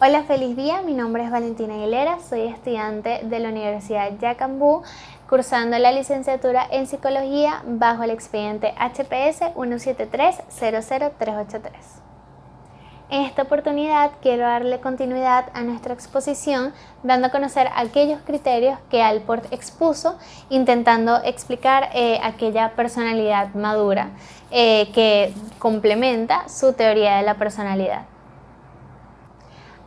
Hola, feliz día. Mi nombre es Valentina Aguilera, soy estudiante de la Universidad Yacambú, cursando la licenciatura en Psicología bajo el expediente HPS 173-00383. En esta oportunidad quiero darle continuidad a nuestra exposición, dando a conocer aquellos criterios que Allport expuso, intentando explicar aquella personalidad madura que complementa su teoría de la personalidad.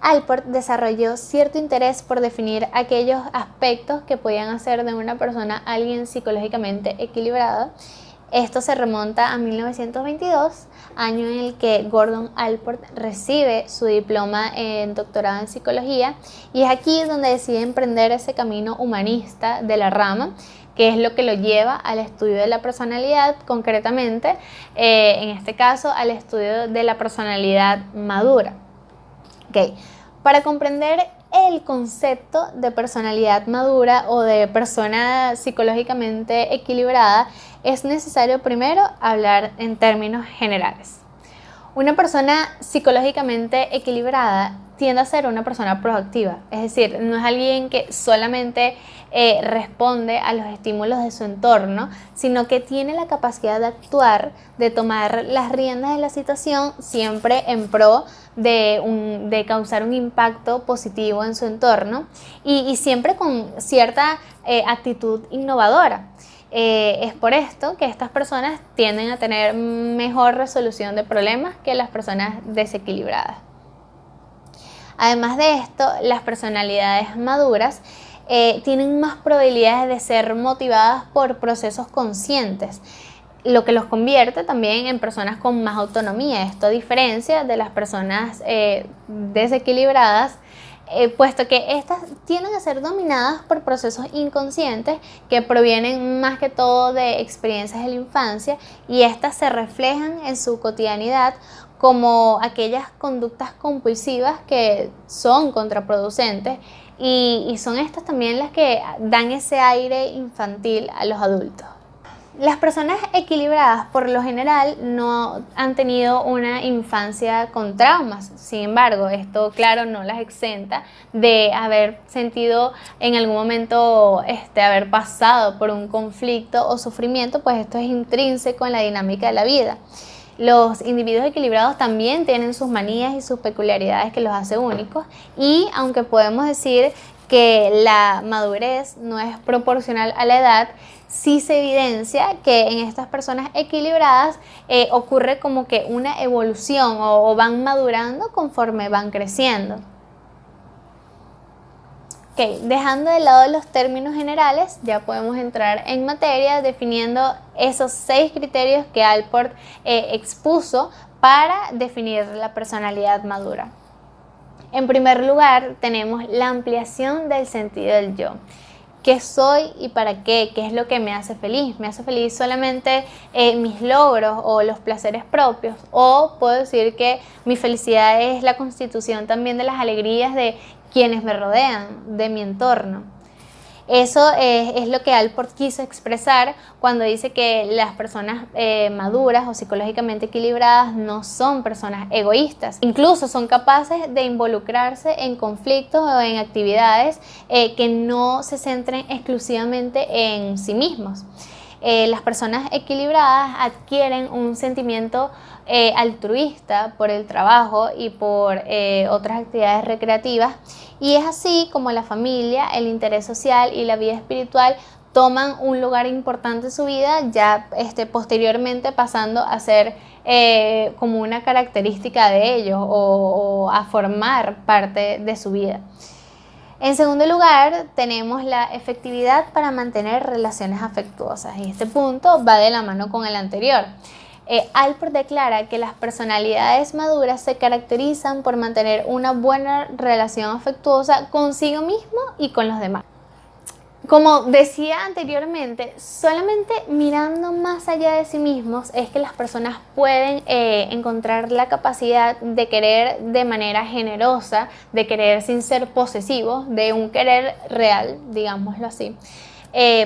Allport desarrolló cierto interés por definir aquellos aspectos que podían hacer de una persona alguien psicológicamente equilibrado. Esto se remonta a 1922, año en el que Gordon Allport recibe su diploma en doctorado en psicología, y es aquí donde decide emprender ese camino humanista de la rama, que es lo que lo lleva al estudio de la personalidad, concretamente, en este caso, al estudio de la personalidad madura. Okay. Para comprender el concepto de personalidad madura o de persona psicológicamente equilibrada, es necesario primero hablar en términos generales. Una persona psicológicamente equilibrada tiende a ser una persona proactiva, es decir, no es alguien que solamente responde a los estímulos de su entorno, sino que tiene la capacidad de actuar, de tomar las riendas de la situación, siempre en pro de causar un impacto positivo en su entorno y siempre con cierta actitud innovadora. Es por esto que estas personas tienden a tener mejor resolución de problemas que las personas desequilibradas. Además de esto, las personalidades maduras tienen más probabilidades de ser motivadas por procesos conscientes, lo que los convierte también en personas con más autonomía. Esto a diferencia de las personas desequilibradas, puesto que estas tienden a ser dominadas por procesos inconscientes que provienen más que todo de experiencias de la infancia, y estas se reflejan en su cotidianidad como aquellas conductas compulsivas que son contraproducentes, y son estas también las que dan ese aire infantil a los adultos. Las personas equilibradas por lo general no han tenido una infancia con traumas. Sin embargo, esto claro no las exenta de haber sentido en algún momento haber pasado por un conflicto o sufrimiento, pues esto es intrínseco en la dinámica de la vida. Los individuos equilibrados también tienen sus manías y sus peculiaridades que los hace únicos, y aunque podemos decir que la madurez no es proporcional a la edad, sí se evidencia que en estas personas equilibradas ocurre como que una evolución o van madurando conforme van creciendo. Okay, dejando de lado los términos generales, ya podemos entrar en materia definiendo esos 6 criterios que Allport expuso para definir la personalidad madura. En primer lugar, tenemos la ampliación del sentido del yo. ¿Qué soy y para qué? ¿Qué es lo que me hace feliz? ¿Me hace feliz solamente mis logros o los placeres propios? O puedo decir que mi felicidad es la constitución también de las alegrías de quienes me rodean, de mi entorno. Eso es lo que Allport quiso expresar cuando dice que las personas maduras o psicológicamente equilibradas no son personas egoístas. Incluso son capaces de involucrarse en conflictos o en actividades que no se centren exclusivamente en sí mismos. Las personas equilibradas adquieren un sentimiento altruista por el trabajo y por otras actividades recreativas, y es así como la familia, el interés social y la vida espiritual toman un lugar importante en su vida, ya posteriormente pasando a ser como una característica de ellos o a formar parte de su vida. En segundo lugar, tenemos la efectividad para mantener relaciones afectuosas, y este punto va de la mano con el anterior. Allport declara que las personalidades maduras se caracterizan por mantener una buena relación afectuosa consigo mismo y con los demás. Como decía anteriormente, solamente mirando más allá de sí mismos es que las personas pueden encontrar la capacidad de querer de manera generosa, de querer sin ser posesivos, de un querer real, digámoslo así.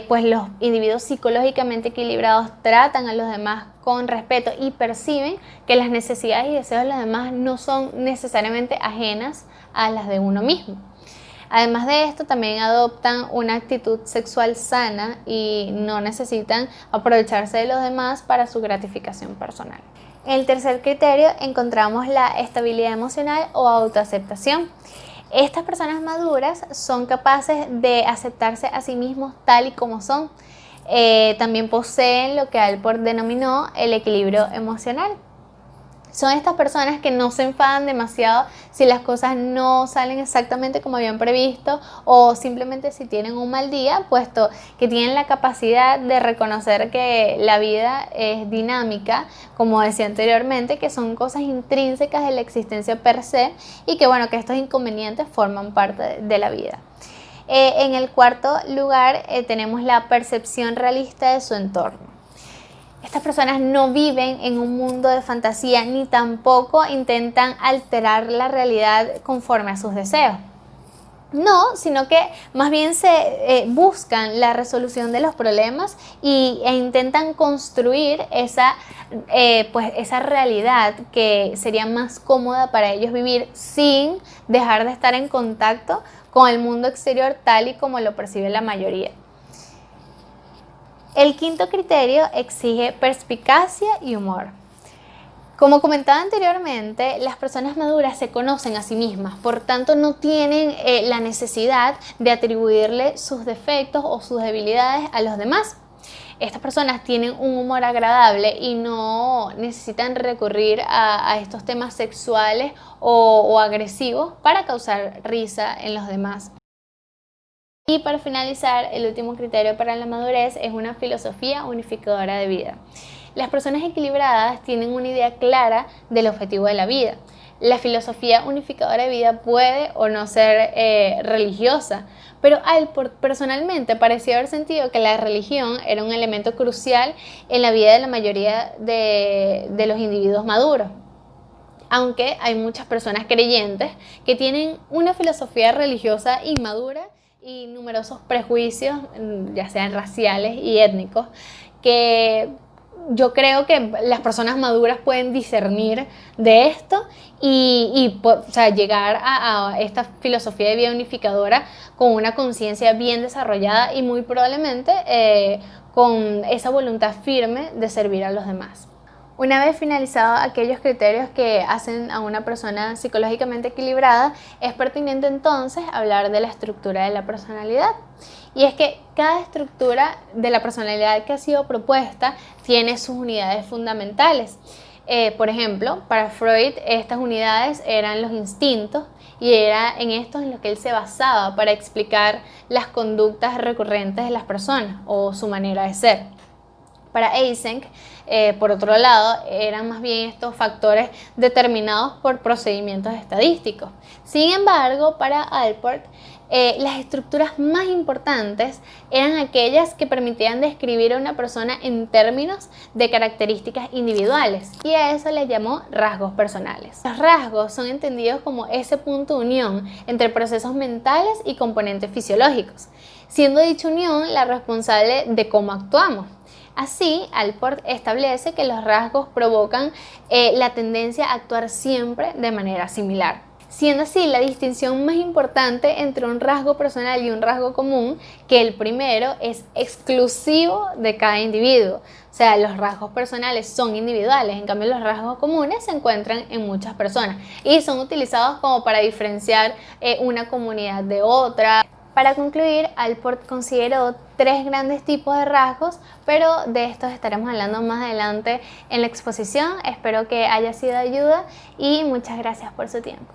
pues los individuos psicológicamente equilibrados tratan a los demás con respeto y perciben que las necesidades y deseos de los demás no son necesariamente ajenas a las de uno mismo. Además de esto, también adoptan una actitud sexual sana y no necesitan aprovecharse de los demás para su gratificación personal. En el tercer criterio encontramos la estabilidad emocional o autoaceptación. Estas personas maduras son capaces de aceptarse a sí mismos tal y como son. También poseen lo que Allport denominó el equilibrio emocional. Son estas personas que no se enfadan demasiado si las cosas no salen exactamente como habían previsto o simplemente si tienen un mal día, puesto que tienen la capacidad de reconocer que la vida es dinámica, como decía anteriormente, que son cosas intrínsecas de la existencia per se y que bueno, que estos inconvenientes forman parte de la vida. En el cuarto lugar tenemos la percepción realista de su entorno. Estas personas no viven en un mundo de fantasía ni tampoco intentan alterar la realidad conforme a sus deseos. No, sino que más bien buscan la resolución de los problemas e intentan construir esa realidad que sería más cómoda para ellos vivir sin dejar de estar en contacto con el mundo exterior tal y como lo percibe la mayoría. El quinto criterio exige perspicacia y humor. Como comentaba anteriormente, las personas maduras se conocen a sí mismas, por tanto no tienen la necesidad de atribuirle sus defectos o sus debilidades a los demás. Estas personas tienen un humor agradable y no necesitan recurrir a estos temas sexuales o agresivos para causar risa en los demás. Y para finalizar, el último criterio para la madurez es una filosofía unificadora de vida. Las personas equilibradas tienen una idea clara del objetivo de la vida. La filosofía unificadora de vida puede o no ser religiosa, pero Allport personalmente parecía haber sentido que la religión era un elemento crucial en la vida de la mayoría de los individuos maduros. Aunque hay muchas personas creyentes que tienen una filosofía religiosa inmadura y numerosos prejuicios, ya sean raciales y étnicos, que yo creo que las personas maduras pueden discernir de esto y llegar a esta filosofía de vida unificadora con una conciencia bien desarrollada y muy probablemente con esa voluntad firme de servir a los demás. Una vez finalizados aquellos criterios que hacen a una persona psicológicamente equilibrada, es pertinente entonces hablar de la estructura de la personalidad. Y es que cada estructura de la personalidad que ha sido propuesta tiene sus unidades fundamentales. Por ejemplo, para Freud estas unidades eran los instintos y era en estos en los que él se basaba para explicar las conductas recurrentes de las personas o su manera de ser. Para Eysenck, por otro lado, eran más bien estos factores determinados por procedimientos estadísticos. Sin embargo, para Allport, las estructuras más importantes eran aquellas que permitían describir a una persona en términos de características individuales, y a eso le llamó rasgos personales. Los rasgos son entendidos como ese punto de unión entre procesos mentales y componentes fisiológicos, siendo dicha unión la responsable de cómo actuamos. Así, Allport establece que los rasgos provocan la tendencia a actuar siempre de manera similar. Siendo así la distinción más importante entre un rasgo personal y un rasgo común, que el primero es exclusivo de cada individuo. O sea, los rasgos personales son individuales, en cambio los rasgos comunes se encuentran en muchas personas y son utilizados como para diferenciar una comunidad de otra. Para concluir, Allport consideró 3 grandes tipos de rasgos, pero de estos estaremos hablando más adelante en la exposición. Espero que haya sido de ayuda y muchas gracias por su tiempo.